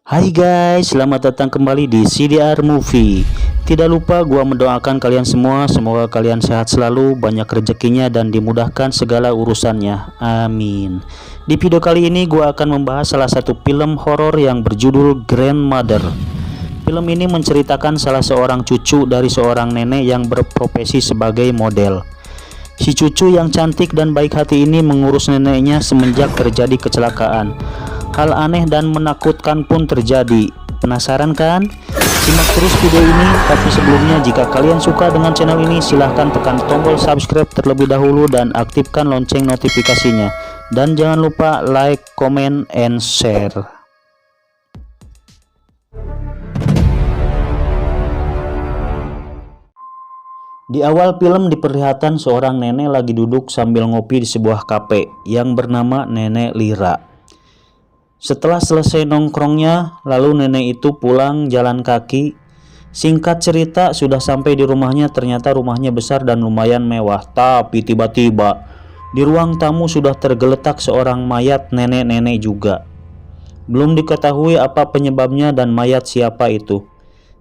Hai guys, selamat datang kembali di CDR Movie. Tidak lupa gua mendoakan kalian semua, semoga kalian sehat selalu, banyak rezekinya dan dimudahkan segala urusannya. Amin. Di video kali ini gua akan membahas salah satu film horor yang berjudul Grandmother. Film ini menceritakan salah seorang cucu dari seorang nenek yang berprofesi sebagai model. Si cucu yang cantik dan baik hati ini mengurus neneknya semenjak terjadi kecelakaan. Hal aneh dan menakutkan pun terjadi. Penasaran kan? Simak terus video ini. Tapi sebelumnya, jika kalian suka dengan channel ini, silahkan tekan tombol subscribe terlebih dahulu dan aktifkan lonceng notifikasinya. Dan jangan lupa like, comment, and share. Di awal film diperlihatkan seorang nenek lagi duduk sambil ngopi di sebuah kafe yang bernama Nenek Lira. Setelah selesai nongkrongnya, lalu nenek itu pulang jalan kaki. Singkat cerita, sudah sampai di rumahnya. Ternyata rumahnya besar dan lumayan mewah. Tapi tiba-tiba di ruang tamu sudah tergeletak seorang mayat nenek-nenek juga. Belum diketahui apa penyebabnya dan mayat siapa itu.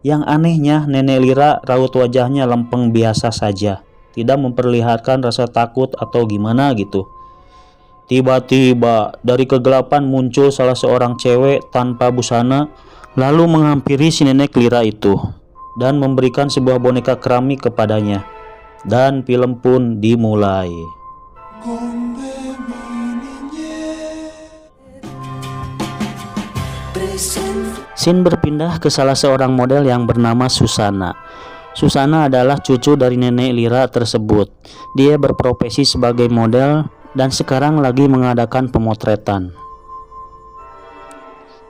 Yang anehnya, Nenek Lira raut wajahnya lempeng biasa saja, tidak memperlihatkan rasa takut atau gimana gitu. Tiba-tiba dari kegelapan muncul salah seorang cewek tanpa busana, lalu menghampiri si Nenek Lira itu dan memberikan sebuah boneka keramik kepadanya. Dan film pun dimulai. Scene berpindah ke salah seorang model yang bernama Susana. Susana adalah cucu dari Nenek Lira tersebut. Dia berprofesi sebagai model dan sekarang lagi mengadakan pemotretan.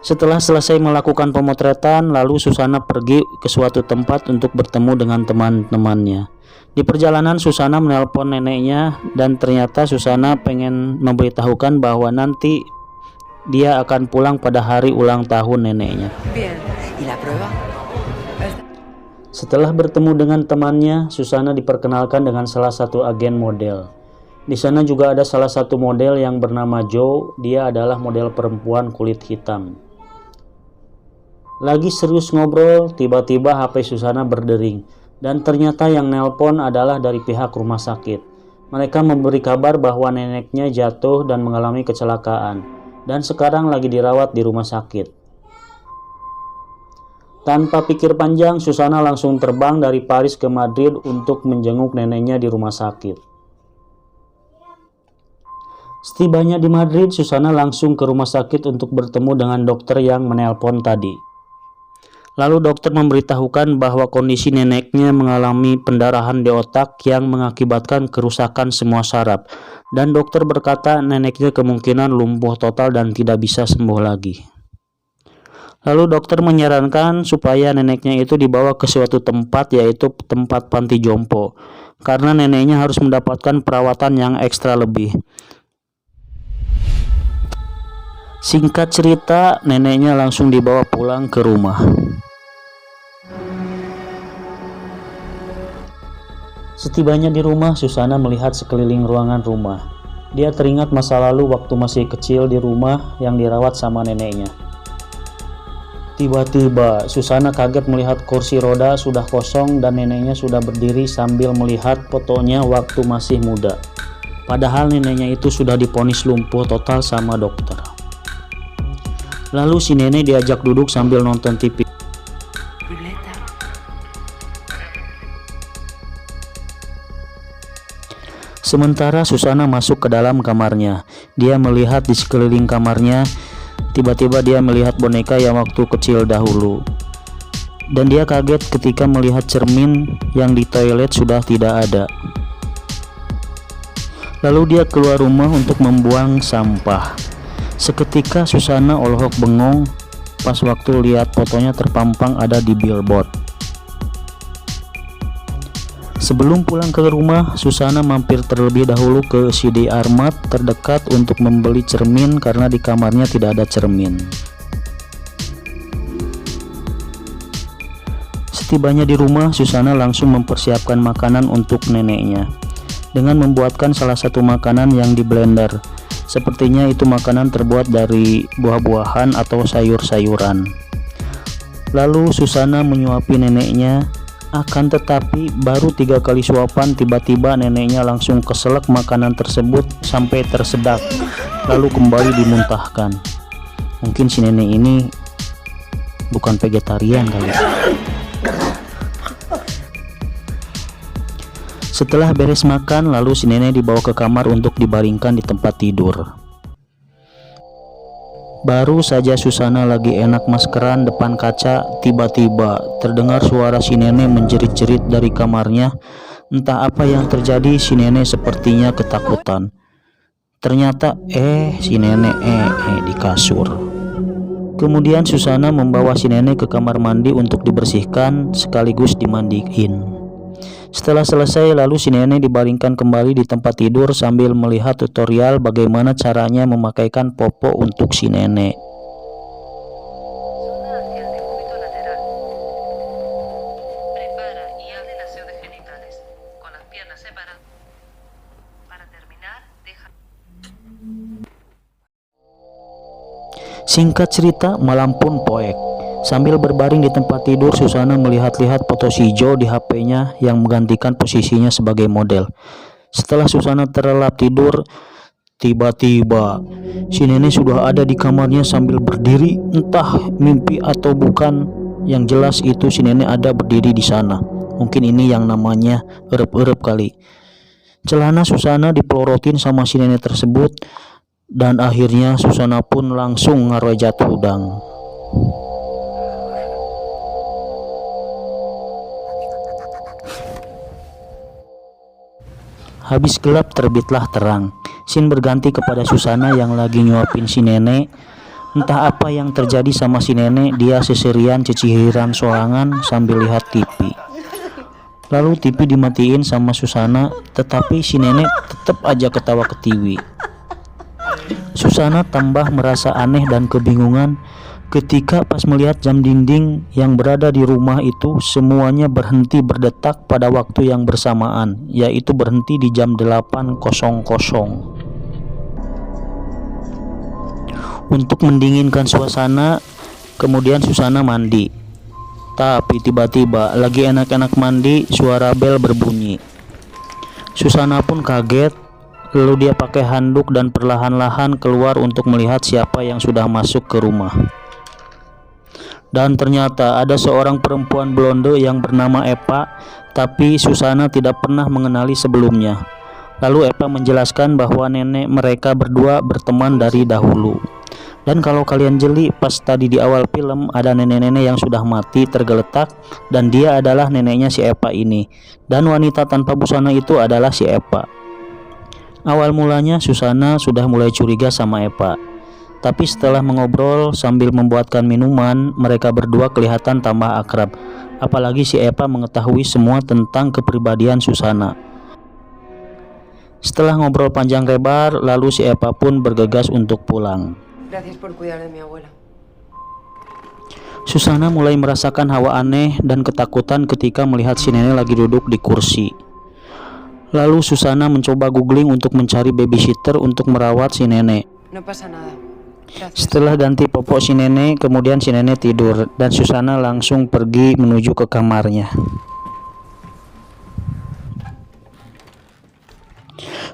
Setelah selesai melakukan pemotretan, lalu Susana pergi ke suatu tempat untuk bertemu dengan teman-temannya. Di perjalanan, Susana menelpon neneknya dan ternyata Susana pengen memberitahukan bahwa nanti dia akan pulang pada hari ulang tahun neneknya. Setelah bertemu dengan temannya, Susana diperkenalkan dengan salah satu agen model. Di sana juga ada salah satu model yang bernama Joe. Dia adalah model perempuan kulit hitam. Lagi serius ngobrol, tiba-tiba HP Susana berdering dan ternyata yang nelpon adalah dari pihak rumah sakit. Mereka memberi kabar bahwa neneknya jatuh dan mengalami kecelakaan dan sekarang lagi dirawat di rumah sakit. Tanpa pikir panjang, Susana langsung terbang dari Paris ke Madrid untuk menjenguk neneknya di rumah sakit. Setibanya di Madrid, Susana langsung ke rumah sakit untuk bertemu dengan dokter yang menelpon tadi. Lalu dokter memberitahukan bahwa kondisi neneknya mengalami pendarahan di otak yang mengakibatkan kerusakan semua saraf. Dan dokter berkata neneknya kemungkinan lumpuh total dan tidak bisa sembuh lagi. Lalu dokter menyarankan supaya neneknya itu dibawa ke suatu tempat, yaitu tempat panti jompo, karena neneknya harus mendapatkan perawatan yang ekstra lebih. Singkat cerita, neneknya langsung dibawa pulang ke rumah. Setibanya di rumah, Susana melihat sekeliling ruangan rumah. Dia teringat masa lalu waktu masih kecil di rumah yang dirawat sama neneknya. Tiba-tiba, Susana kaget melihat kursi roda sudah kosong dan neneknya sudah berdiri sambil melihat fotonya waktu masih muda. Padahal neneknya itu sudah divonis lumpuh total sama dokter. Lalu si nenek diajak duduk sambil nonton TV. Sementara Susana masuk ke dalam kamarnya. Dia melihat di sekeliling kamarnya. Tiba-tiba dia melihat boneka yang waktu kecil dahulu. Dan dia kaget ketika melihat cermin yang di toilet sudah tidak ada. Lalu dia keluar rumah untuk membuang sampah. Seketika Susana olok bengong pas waktu lihat fotonya terpampang ada di billboard. Sebelum pulang ke rumah, Susana mampir terlebih dahulu ke CDR Mart terdekat untuk membeli cermin karena di kamarnya tidak ada cermin. Setibanya di rumah, Susana langsung mempersiapkan makanan untuk neneknya dengan membuatkan salah satu makanan yang di blender. Sepertinya itu makanan terbuat dari buah-buahan atau sayur-sayuran. Lalu Susana menyuapi neneknya. Akan tetapi baru 3 kali suapan tiba-tiba neneknya langsung keselak makanan tersebut sampai tersedak, lalu kembali dimuntahkan. Mungkin si nenek ini bukan vegetarian kali. Setelah beres makan, lalu si nenek dibawa ke kamar untuk dibaringkan di tempat tidur. Baru saja Susana lagi enak maskeran depan kaca, tiba-tiba terdengar suara si nenek menjerit-jerit dari kamarnya. Entah apa yang terjadi, si nenek sepertinya ketakutan. Ternyata si nenek di kasur. Kemudian Susana membawa si nenek ke kamar mandi untuk dibersihkan sekaligus dimandiin. Setelah selesai, lalu si nenek dibaringkan kembali di tempat tidur sambil melihat tutorial bagaimana caranya memakaikan popo untuk si nenek. Singkat cerita, malam pun poek. Sambil berbaring di tempat tidur, Susana melihat-lihat foto si Jo di HP-nya yang menggantikan posisinya sebagai model. Setelah Susana terlelap tidur, tiba-tiba si nenek sudah ada di kamarnya sambil berdiri. Entah mimpi atau bukan, yang jelas itu si nenek ada berdiri di sana. Mungkin ini yang namanya erep-erep kali. Celana Susana dipelorotin sama si nenek tersebut, dan akhirnya Susana pun langsung ngarojat udang. Habis gelap terbitlah terang. Scene berganti kepada Susana yang lagi nyuapin si nenek. Entah apa yang terjadi sama si nenek, dia seserian cicihiran soangan sambil lihat TV. Lalu TV dimatiin sama Susana, tetapi si nenek tetap aja ketawa ke TV. Susana tambah merasa aneh dan kebingungan ketika pas melihat jam dinding yang berada di rumah itu semuanya berhenti berdetak pada waktu yang bersamaan, yaitu berhenti di jam 8.00. Untuk mendinginkan suasana, kemudian Susana mandi. Tapi tiba-tiba lagi enak-enak mandi, suara bel berbunyi. Susana pun kaget, lalu dia pakai handuk dan perlahan-lahan keluar untuk melihat siapa yang sudah masuk ke rumah. Dan ternyata ada seorang perempuan blonde yang bernama Epa, tapi Susana tidak pernah mengenali sebelumnya. Lalu Epa menjelaskan bahwa nenek mereka berdua berteman dari dahulu. Dan kalau kalian jeli, pas tadi di awal film ada nenek-nenek yang sudah mati tergeletak, dan dia adalah neneknya si Epa ini. Dan wanita tanpa busana itu adalah si Epa. Awal mulanya Susana sudah mulai curiga sama Epa. Tapi setelah mengobrol sambil membuatkan minuman, mereka berdua kelihatan tambah akrab. Apalagi si Epa mengetahui semua tentang kepribadian Susana. Setelah ngobrol panjang lebar, lalu si Epa pun bergegas untuk pulang. Susana mulai merasakan hawa aneh dan ketakutan ketika melihat si nenek lagi duduk di kursi. Lalu Susana mencoba googling untuk mencari babysitter untuk merawat si nenek. Setelah ganti popok si nenek, kemudian si nenek tidur dan Susana langsung pergi menuju ke kamarnya.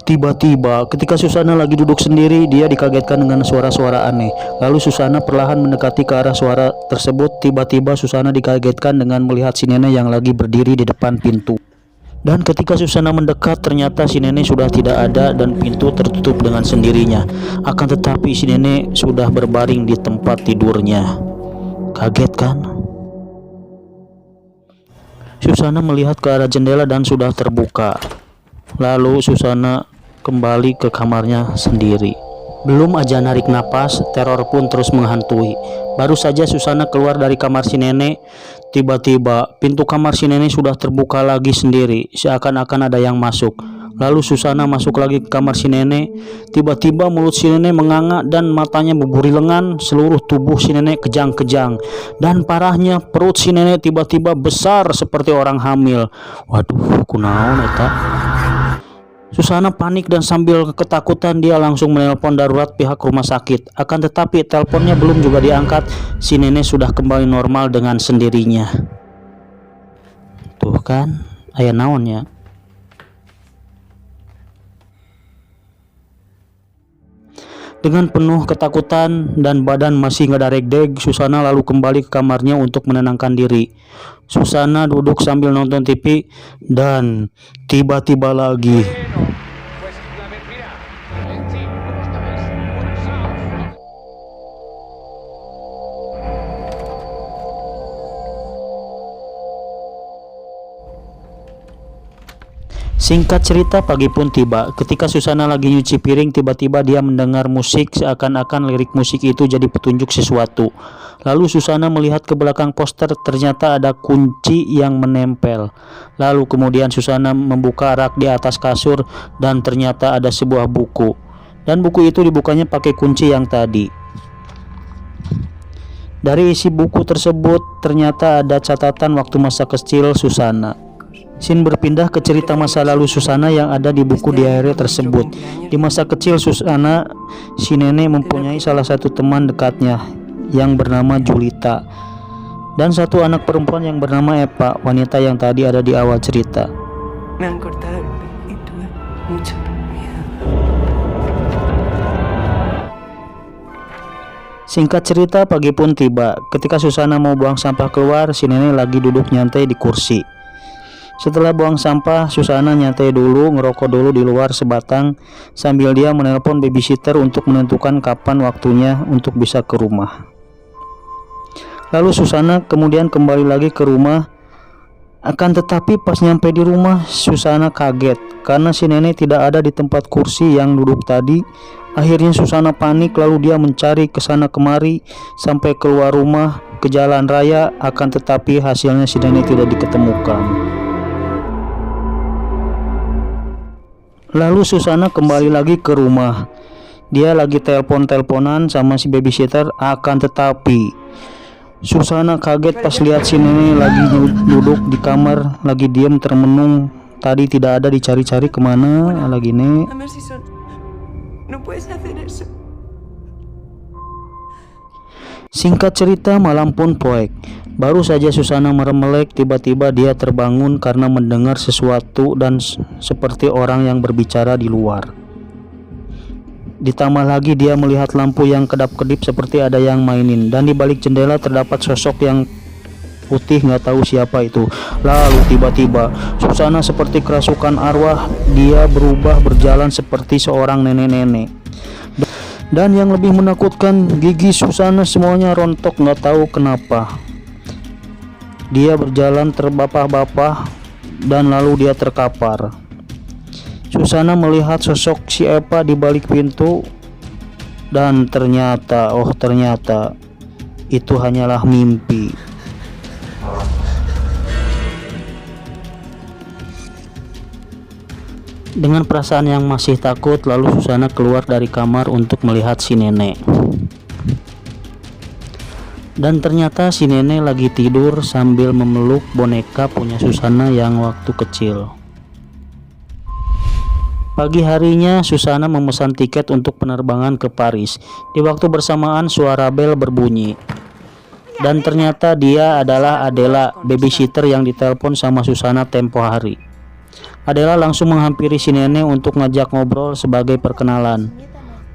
Tiba-tiba ketika Susana lagi duduk sendiri, dia dikagetkan dengan suara-suara aneh. Lalu Susana perlahan mendekati ke arah suara tersebut. Tiba-tiba Susana dikagetkan dengan melihat si nenek yang lagi berdiri di depan pintu. Dan ketika Susana mendekat, ternyata si nenek sudah tidak ada dan pintu tertutup dengan sendirinya. Akan tetapi si nenek sudah berbaring di tempat tidurnya. Kaget kan? Susana melihat ke arah jendela dan sudah terbuka. Lalu Susana kembali ke kamarnya sendiri. Belum aja narik napas, teror pun terus menghantui. Baru saja Susana keluar dari kamar si nenek, tiba-tiba pintu kamar si nenek sudah terbuka lagi sendiri, seakan-akan ada yang masuk. Lalu Susana masuk lagi ke kamar si nenek. Tiba-tiba mulut si nenek menganga dan matanya beburi lengan. Seluruh tubuh si nenek kejang-kejang. Dan parahnya, perut si nenek tiba-tiba besar seperti orang hamil. Waduh, kunaon eta. Susana panik dan sambil ketakutan dia langsung menelpon darurat pihak rumah sakit. Akan tetapi teleponnya belum juga diangkat, si nenek sudah kembali normal dengan sendirinya. Tuh kan, aya naon ya. Dengan penuh ketakutan dan badan masih ngedarek-deg, Susana lalu kembali ke kamarnya untuk menenangkan diri. Susana duduk sambil nonton TV dan tiba-tiba lagi Singkat cerita, pagi pun tiba. Ketika Susana lagi nyuci piring, tiba-tiba dia mendengar musik, seakan-akan lirik musik itu jadi petunjuk sesuatu. Lalu Susana melihat ke belakang poster, ternyata ada kunci yang menempel. Lalu kemudian Susana membuka rak di atas kasur dan ternyata ada sebuah buku. Dan buku itu dibukanya pakai kunci yang tadi. Dari isi buku tersebut ternyata ada catatan waktu masa kecil Susana. Scene berpindah ke cerita masa lalu Susana yang ada di buku diary tersebut. Di masa kecil Susana, si nenek mempunyai salah satu teman dekatnya yang bernama Julita dan satu anak perempuan yang bernama Eva, wanita yang tadi ada di awal cerita. Singkat cerita, pagi pun tiba. Ketika Susana mau buang sampah keluar, si nenek lagi duduk nyantai di kursi. Setelah buang sampah, Susana nyantai dulu, ngerokok dulu di luar sebatang sambil dia menelpon babysitter untuk menentukan kapan waktunya untuk bisa ke rumah. Lalu Susana kemudian kembali lagi ke rumah. Akan tetapi pas nyampe di rumah, Susana kaget karena si nenek tidak ada di tempat kursi yang duduk tadi. Akhirnya Susana panik, lalu dia mencari kesana kemari sampai keluar rumah ke jalan raya. Akan tetapi hasilnya si nenek tidak diketemukan. Lalu Susana kembali lagi ke rumah. Dia lagi telepon-teleponan sama si babysitter. Akan tetapi Susana kaget pas lihat si nenek lagi duduk di kamar, lagi diam termenung. Tadi tidak ada, dicari-cari kemana lagi nek. Singkat cerita, malam pun poek. Baru saja Susana merem-melek, tiba-tiba dia terbangun karena mendengar sesuatu dan seperti orang yang berbicara di luar. Ditambah lagi dia melihat lampu yang kedap-kedip seperti ada yang mainin, dan di balik jendela terdapat sosok yang putih, nggak tahu siapa itu. Lalu tiba-tiba Susana seperti kerasukan arwah, dia berubah berjalan seperti seorang nenek-nenek. Dan yang lebih menakutkan, gigi Susana semuanya rontok, nggak tahu kenapa. Dia berjalan terbapah-bapah dan lalu dia terkapar. Susana melihat sosok si Eva di balik pintu dan ternyata itu hanyalah mimpi. Dengan perasaan yang masih takut, lalu Susana keluar dari kamar untuk melihat si nenek. Dan ternyata si nenek lagi tidur sambil memeluk boneka punya Susana yang waktu kecil. Pagi harinya Susana memesan tiket untuk penerbangan ke Paris. Di waktu bersamaan suara bel berbunyi. Dan ternyata dia adalah Adela, babysitter yang ditelepon sama Susana tempo hari. Adela langsung menghampiri si nenek untuk ngajak ngobrol sebagai perkenalan.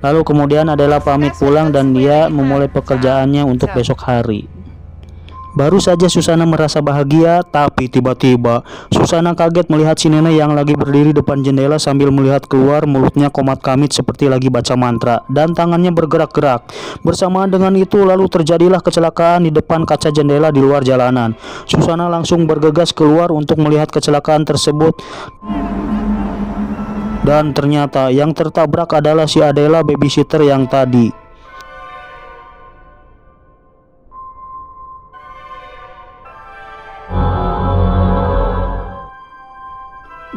Lalu kemudian Adela pamit pulang dan dia memulai pekerjaannya untuk besok hari. Baru saja Susana merasa bahagia, tapi tiba-tiba Susana kaget melihat si nenek yang lagi berdiri depan jendela sambil melihat keluar, mulutnya komat kamit seperti lagi baca mantra dan tangannya bergerak-gerak. Bersamaan dengan itu lalu terjadilah kecelakaan di depan kaca jendela di luar jalanan. Susana langsung bergegas keluar untuk melihat kecelakaan tersebut. Dan ternyata yang tertabrak adalah si Adela, babysitter yang tadi.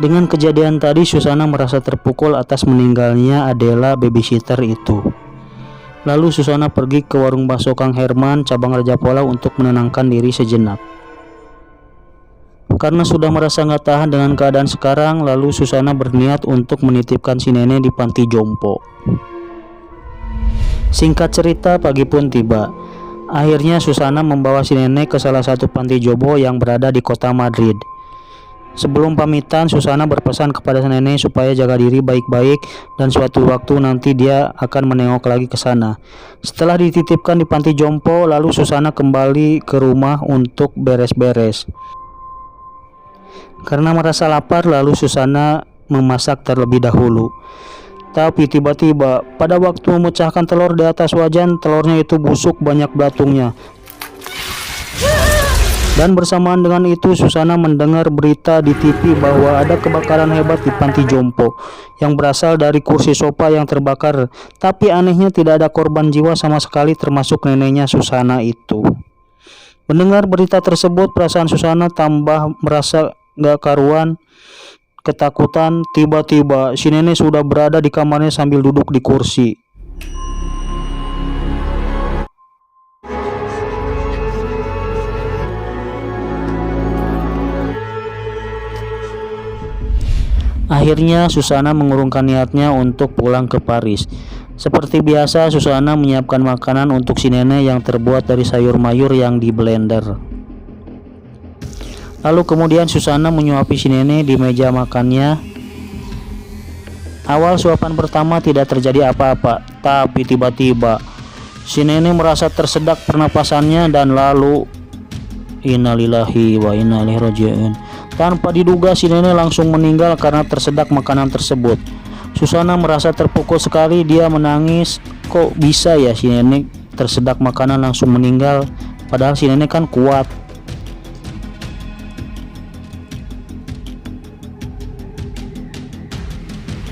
Dengan kejadian tadi, Susana merasa terpukul atas meninggalnya Adela, babysitter itu. Lalu Susana pergi ke warung bakso Kang Herman, cabang Raja Pola untuk menenangkan diri sejenak. Karena sudah merasa nggak tahan dengan keadaan sekarang, lalu Susana berniat untuk menitipkan si nenek di panti jompo. Singkat cerita, pagi pun tiba. Akhirnya Susana membawa si nenek ke salah satu panti jompo yang berada di kota Madrid. Sebelum pamitan, Susana berpesan kepada si nenek supaya jaga diri baik-baik dan suatu waktu nanti dia akan menengok lagi ke sana. Setelah dititipkan di panti jompo, lalu Susana kembali ke rumah untuk beres-beres. Karena merasa lapar, lalu Susana memasak terlebih dahulu. Tapi tiba-tiba pada waktu memecahkan telur di atas wajan, telurnya itu busuk, banyak belatungnya. Dan bersamaan dengan itu Susana mendengar berita di TV bahwa ada kebakaran hebat di panti jompo yang berasal dari kursi sofa yang terbakar. Tapi anehnya tidak ada korban jiwa sama sekali, termasuk neneknya Susana itu. Mendengar berita tersebut, perasaan Susana tambah merasa gak karuan, ketakutan. Tiba-tiba si nenek sudah berada di kamarnya sambil duduk di kursi. Akhirnya Susana mengurungkan niatnya untuk pulang ke Paris. Seperti biasa, Susana menyiapkan makanan untuk si nenek yang terbuat dari sayur mayur yang di blender. Lalu kemudian Susana menyuapi si nenek di meja makannya. Awal suapan pertama tidak terjadi apa-apa, tapi tiba-tiba si nenek merasa tersedak pernapasannya dan lalu innalillahi wa inna ilaihi raji'un. Tanpa diduga si nenek langsung meninggal karena tersedak makanan tersebut. Susana merasa terpukul sekali, dia menangis. Kok bisa ya si nenek tersedak makanan langsung meninggal, padahal si nenek kan kuat.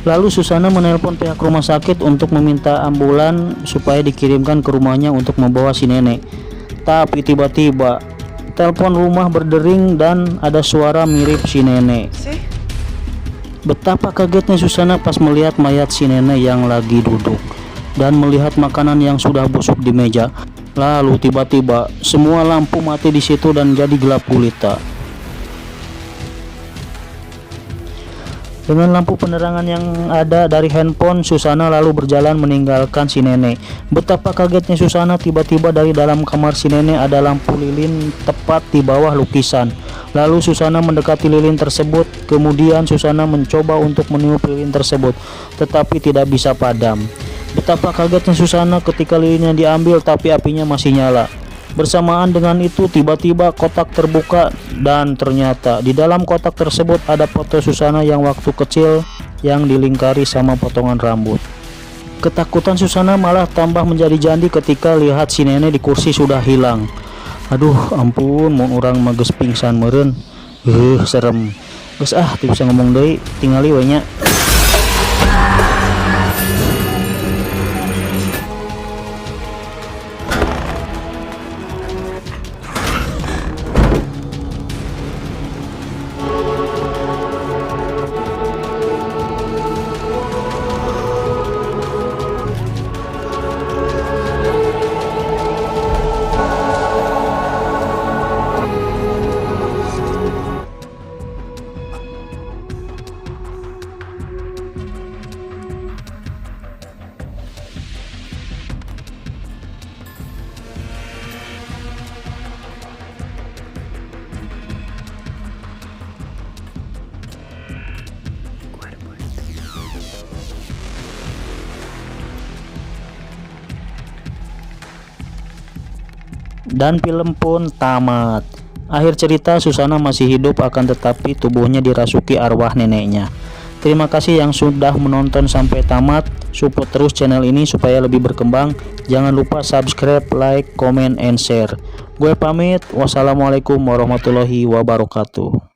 Lalu Susana menelpon pihak rumah sakit untuk meminta ambulan supaya dikirimkan ke rumahnya untuk membawa si nenek. Tapi tiba-tiba telepon rumah berdering dan ada suara mirip si nenek. Betapa kagetnya Susana pas melihat mayat si nenek yang lagi duduk dan melihat makanan yang sudah busuk di meja. Lalu tiba-tiba semua lampu mati di situ dan jadi gelap gulita. Dengan lampu penerangan yang ada dari handphone, Susana lalu berjalan meninggalkan si nenek. Betapa kagetnya Susana, tiba-tiba dari dalam kamar si nenek ada lampu lilin tepat di bawah lukisan. Lalu Susana mendekati lilin tersebut, kemudian Susana mencoba untuk meniup lilin tersebut, tetapi tidak bisa padam. Betapa kagetnya Susana ketika lilinnya diambil tapi apinya masih nyala. Bersamaan dengan itu tiba-tiba kotak terbuka dan ternyata di dalam kotak tersebut ada foto Susana yang waktu kecil yang dilingkari sama potongan rambut. Ketakutan Susana malah tambah menjadi-jadi ketika lihat si nenek di kursi sudah hilang. Aduh ampun, mau orang mages pingsan meureun. Serem. Geus teu bisa ngomong deui, tingali we nya. Dan film pun tamat. Akhir cerita, Susana masih hidup akan tetapi tubuhnya dirasuki arwah neneknya. Terima kasih yang sudah menonton sampai tamat. Support terus channel ini supaya lebih berkembang. Jangan lupa subscribe, like, comment, and share. Gue pamit. Wassalamualaikum warahmatullahi wabarakatuh.